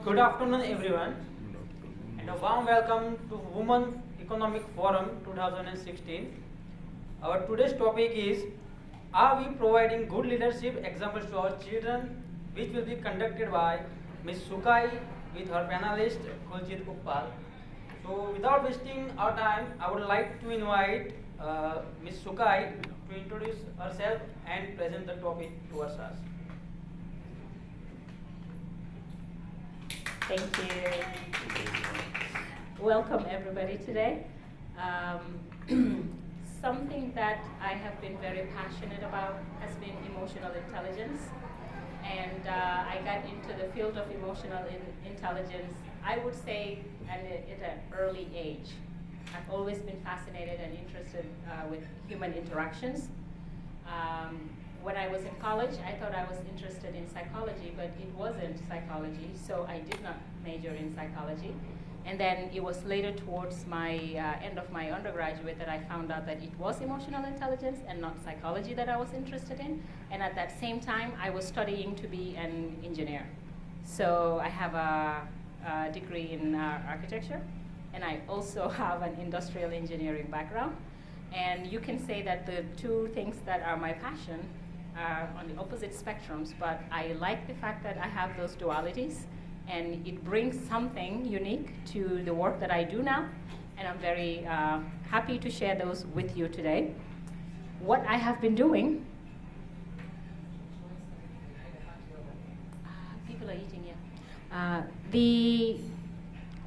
Good afternoon, everyone, and a warm welcome to Women Economic Forum 2016. Our today's topic is, are we providing good leadership examples to our children, which will be conducted by Ms. Sukai with her panelist Kuljit Uppal. So without wasting our time, I would like to invite Ms. Sukai to introduce herself and present the topic towards us. Thank you. Welcome everybody today. Something that I have been very passionate about has been emotional intelligence. And I got into the field of emotional intelligence, I would say, at an early age. I've always been fascinated and interested with human interactions. When I was in college, I thought I was interested in psychology, but it wasn't psychology, so I did not major in psychology. And then it was later towards my end of my undergraduate that I found out that it was emotional intelligence and not psychology that I was interested in. And at that same time, I was studying to be an engineer. So I have a degree in architecture, and I also have an industrial engineering background. And you can say that the two things that are my passion are on the opposite spectrums, but I like the fact that I have those dualities, and it brings something unique to the work that I do now, and I'm very happy to share those with you today. What I have been doing, people are eating, yeah. The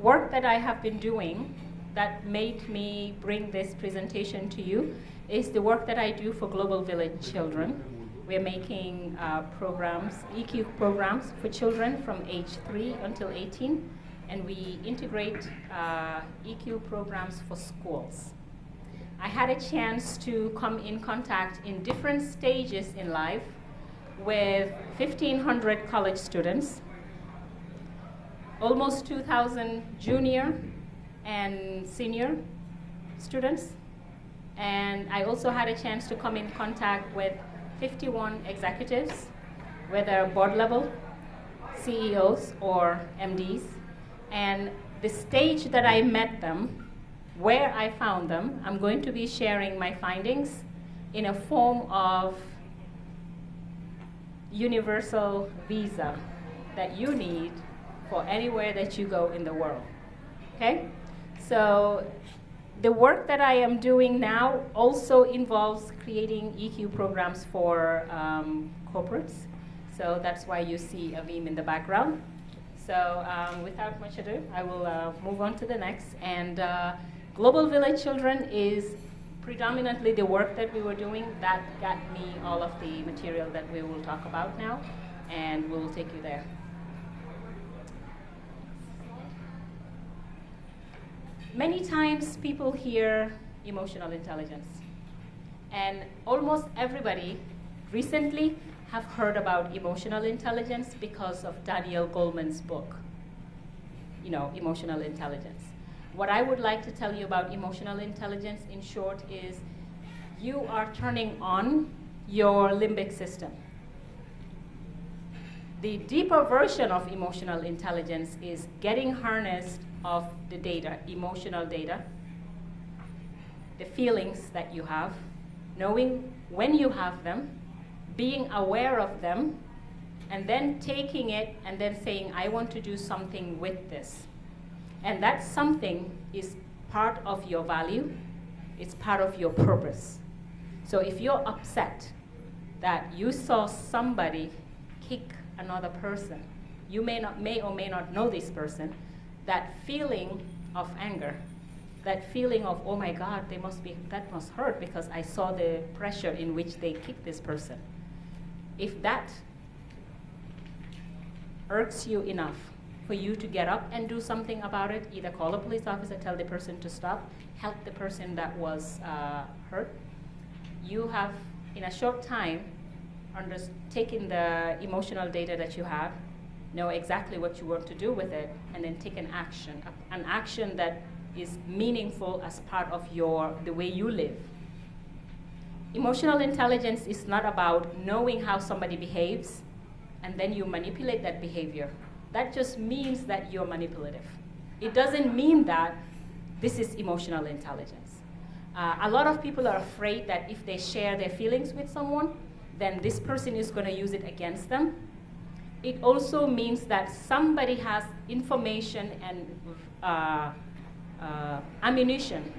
work that I have been doing that made me bring this presentation to you is the work that I do for Global Village Children. We're making programs, EQ programs for children from age 3 until 18, and we integrate EQ programs for schools. I had a chance to come in contact in different stages in life with 1,500 college students, almost 2,000 junior and senior students, and I also had a chance to come in contact with 51 executives, whether board level, CEOs, or MDs. And the stage that I met them, where I found them, I'm going to be sharing my findings in a form of universal visa that you need for anywhere that you go in the world, okay? So the work that I am doing now also involves creating EQ programs for corporates. So that's why you see Avim in the background. So without much ado, I will move on to the next. And Global Village Children is predominantly the work that we were doing that got me all of the material that we will talk about now, and we'll take you there. Many times people hear emotional intelligence, and almost everybody recently have heard about emotional intelligence because of Daniel Goleman's book, Emotional Intelligence. What I would like to tell you about emotional intelligence in short is you are turning on your limbic system. The deeper version of emotional intelligence is getting harnessed of the data, emotional data, the feelings that you have, knowing when you have them, being aware of them, and then taking it and then saying, I want to do something with this. And that something is part of your value, it's part of your purpose. So if you're upset that you saw somebody kick another person, you may or may not know this person, that feeling of anger, that feeling of, oh my God, that must hurt because I saw the pressure in which they kicked this person. If that irks you enough for you to get up and do something about it, either call a police officer, tell the person to stop, help the person that was hurt, you have, in a short time, taken the emotional data that you have, know exactly what you want to do with it, and then take an action that is meaningful as part of the way you live. Emotional intelligence is not about knowing how somebody behaves and then you manipulate that behavior. that just means that you're manipulative. It doesn't mean that this is emotional intelligence. A lot of people are afraid that if they share their feelings with someone, then this person is going to use it against them. It also means that somebody has information and ammunition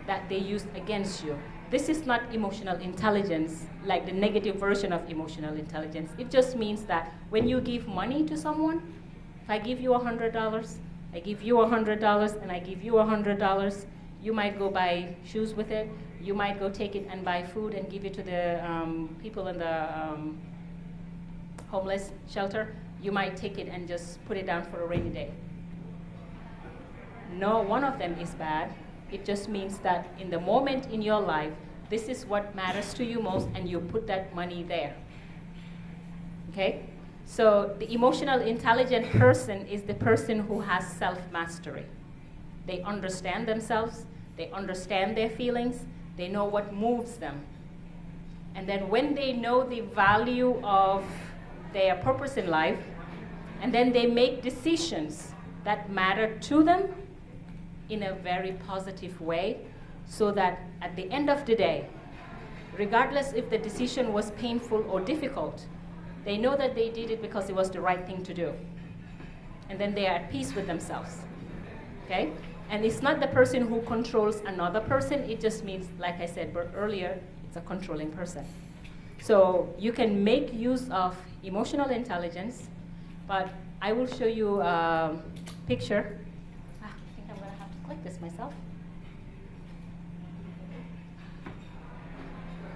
that they use against you. This is not emotional intelligence, like the negative version of emotional intelligence. It just means that when you give money to someone, if I give you $100, I give you $100, and I give you $100, you might go buy shoes with it. You might go take it and buy food and give it to the people in the homeless shelter. You might take it and just put it down for a rainy day. No one of them is bad. It just means that in the moment in your life, this is what matters to you most, and you put that money there. Okay? So the emotional intelligent person is the person who has self-mastery. They understand themselves, they understand their feelings, they know what moves them. And then when they know the value of their purpose in life, and then they make decisions that matter to them in a very positive way, so that at the end of the day, regardless if the decision was painful or difficult, they know that they did it because it was the right thing to do. And then they are at peace with themselves. Okay? And it's not the person who controls another person, it just means, like I said earlier, it's a controlling person. So you can make use of emotional intelligence, but I will show you a picture. I think I'm going to have to click this myself.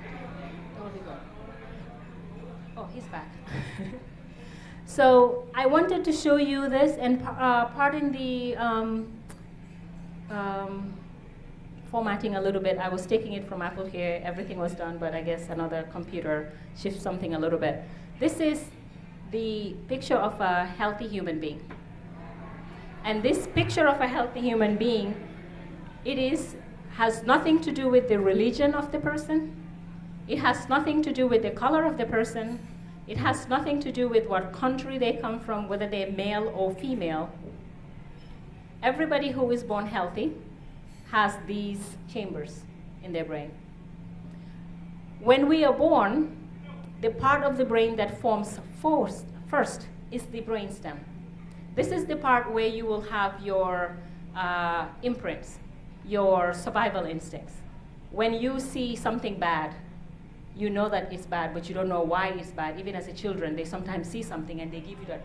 There we go. Oh, he's back. So I wanted to show you this, and pardon the formatting a little bit. I was taking it from Apple here. Everything was done, but I guess another computer shifted something a little bit. This is the picture of a healthy human being. And this picture of a healthy human being, has nothing to do with the religion of the person. It has nothing to do with the color of the person. It has nothing to do with what country they come from, whether they're male or female. Everybody who is born healthy has these chambers in their brain. When we are born, the part of the brain that forms first is the brainstem. This is the part where you will have your imprints, your survival instincts. When you see something bad, you know that it's bad, but you don't know why it's bad. Even as a children, they sometimes see something and they give you that.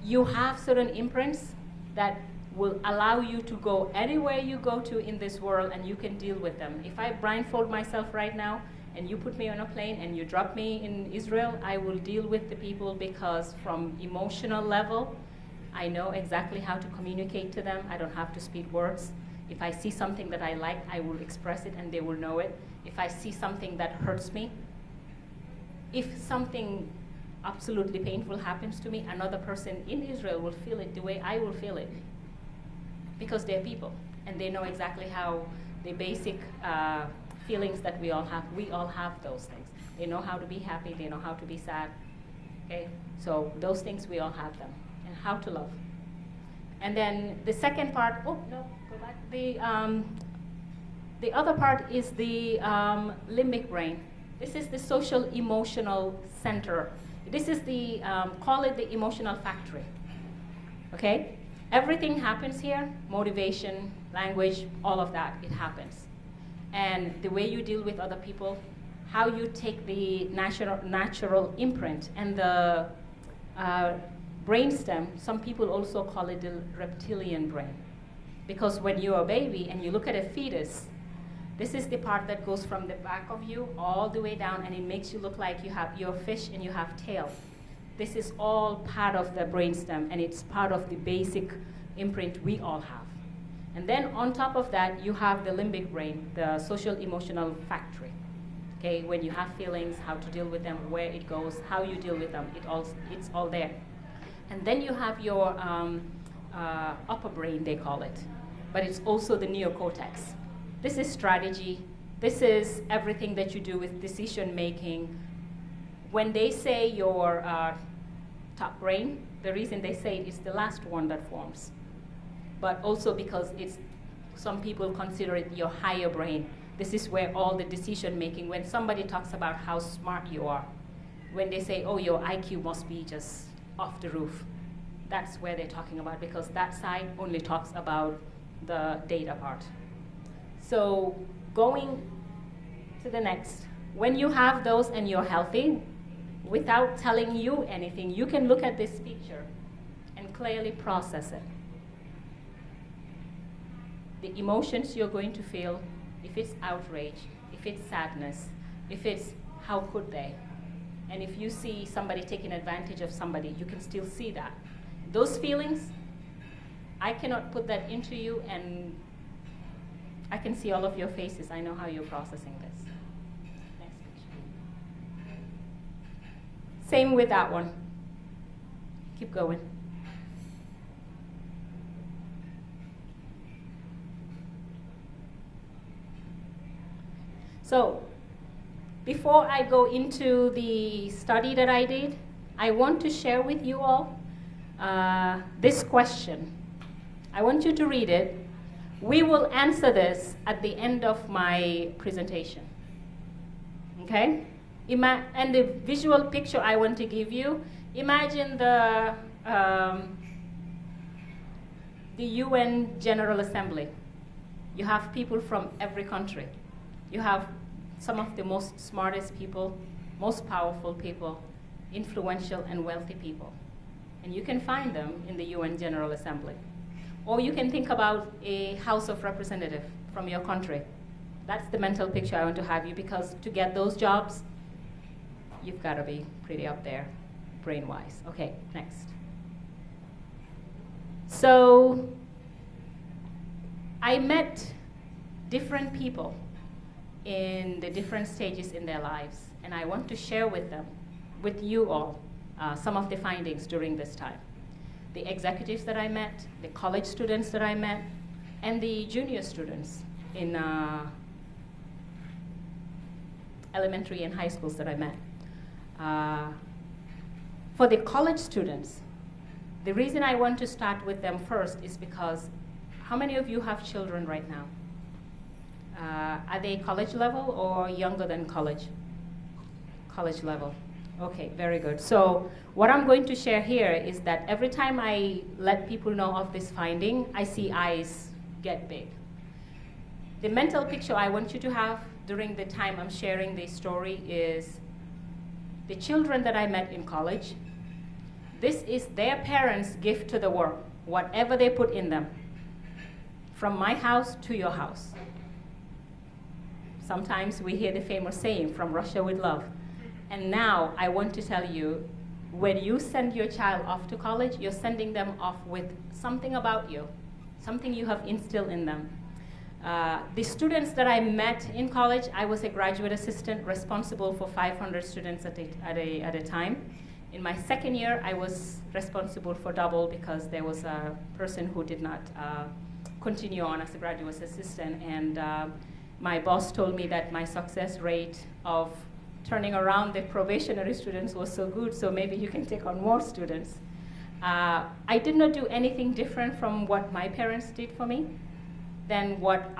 You have certain imprints that will allow you to go anywhere you go to in this world, and you can deal with them. If I blindfold myself right now, and you put me on a plane and you drop me in Israel, I will deal with the people, because from emotional level, I know exactly how to communicate to them. I don't have to speak words. If I see something that I like, I will express it and they will know it. If I see something that hurts me, if something absolutely painful happens to me, another person in Israel will feel it the way I will feel it, because they're people and they know exactly how the basic feelings that we all have those things. They know how to be happy, they know how to be sad. Okay? So those things, we all have them, and how to love. And then the second part, oh no, go back. The other part is the limbic brain. This is the social emotional center. This is the, call it the emotional factory. Okay? Everything happens here, motivation, language, all of that, it happens. And the way you deal with other people, how you take the natural imprint, and the brainstem, some people also call it the reptilian brain. Because when you're a baby and you look at a fetus, this is the part that goes from the back of you all the way down, and it makes you look like you're a fish and you have tail. This is all part of the brainstem, and it's part of the basic imprint we all have. And then on top of that, you have the limbic brain, the social emotional factory. Okay, when you have feelings, how to deal with them, where it goes, how you deal with them, it's all there. And then you have your upper brain, they call it, but it's also the neocortex. This is strategy. This is everything that you do with decision making. When they say your top brain, the reason they say it's the last one that forms, but also because some people consider it your higher brain. This is where all the decision making, when somebody talks about how smart you are, when they say, oh, your IQ must be just off the roof, that's where they're talking about, because that side only talks about the data part. So going to the next, when you have those and you're healthy, without telling you anything, you can look at this picture and clearly process it. The emotions you're going to feel, if it's outrage, if it's sadness, if it's how could they, and if you see somebody taking advantage of somebody, you can still see that. Those feelings, I cannot put that into you, and I can see all of your faces. I know how you're processing this. Next picture. Same with that one. Keep going. So, before I go into the study that I did, I want to share with you all this question. I want you to read it. We will answer this at the end of my presentation. Okay? And the visual picture I want to give you, imagine the UN General Assembly. You have people from every country. You have some of the most smartest people, most powerful people, influential and wealthy people. And you can find them in the UN General Assembly. Or you can think about a House of Representatives from your country. That's the mental picture I want to have you, because to get those jobs, you've got to be pretty up there, brain-wise. Okay, next. So I met different people in the different stages in their lives, and I want to share with them, with you all, some of the findings during this time. The executives that I met, the college students that I met, and the junior students in elementary and high schools that I met. For the college students, the reason I want to start with them first is because how many of you have children right now? Are they college level or younger than college? College level. Okay, very good. So what I'm going to share here is that every time I let people know of this finding, I see eyes get big. The mental picture I want you to have during the time I'm sharing this story is the children that I met in college. This is their parents' gift to the world, whatever they put in them, from my house to your house. Sometimes we hear the famous saying, from Russia with love. And now I want to tell you, when you send your child off to college, you're sending them off with something about you, something you have instilled in them. The students that I met in college, I was a graduate assistant responsible for 500 students at a time. In my second year, I was responsible for double because there was a person who did not continue on as a graduate assistant, and my boss told me that my success rate of turning around the probationary students was so good, so maybe you can take on more students. I did not do anything different from what my parents did for me than what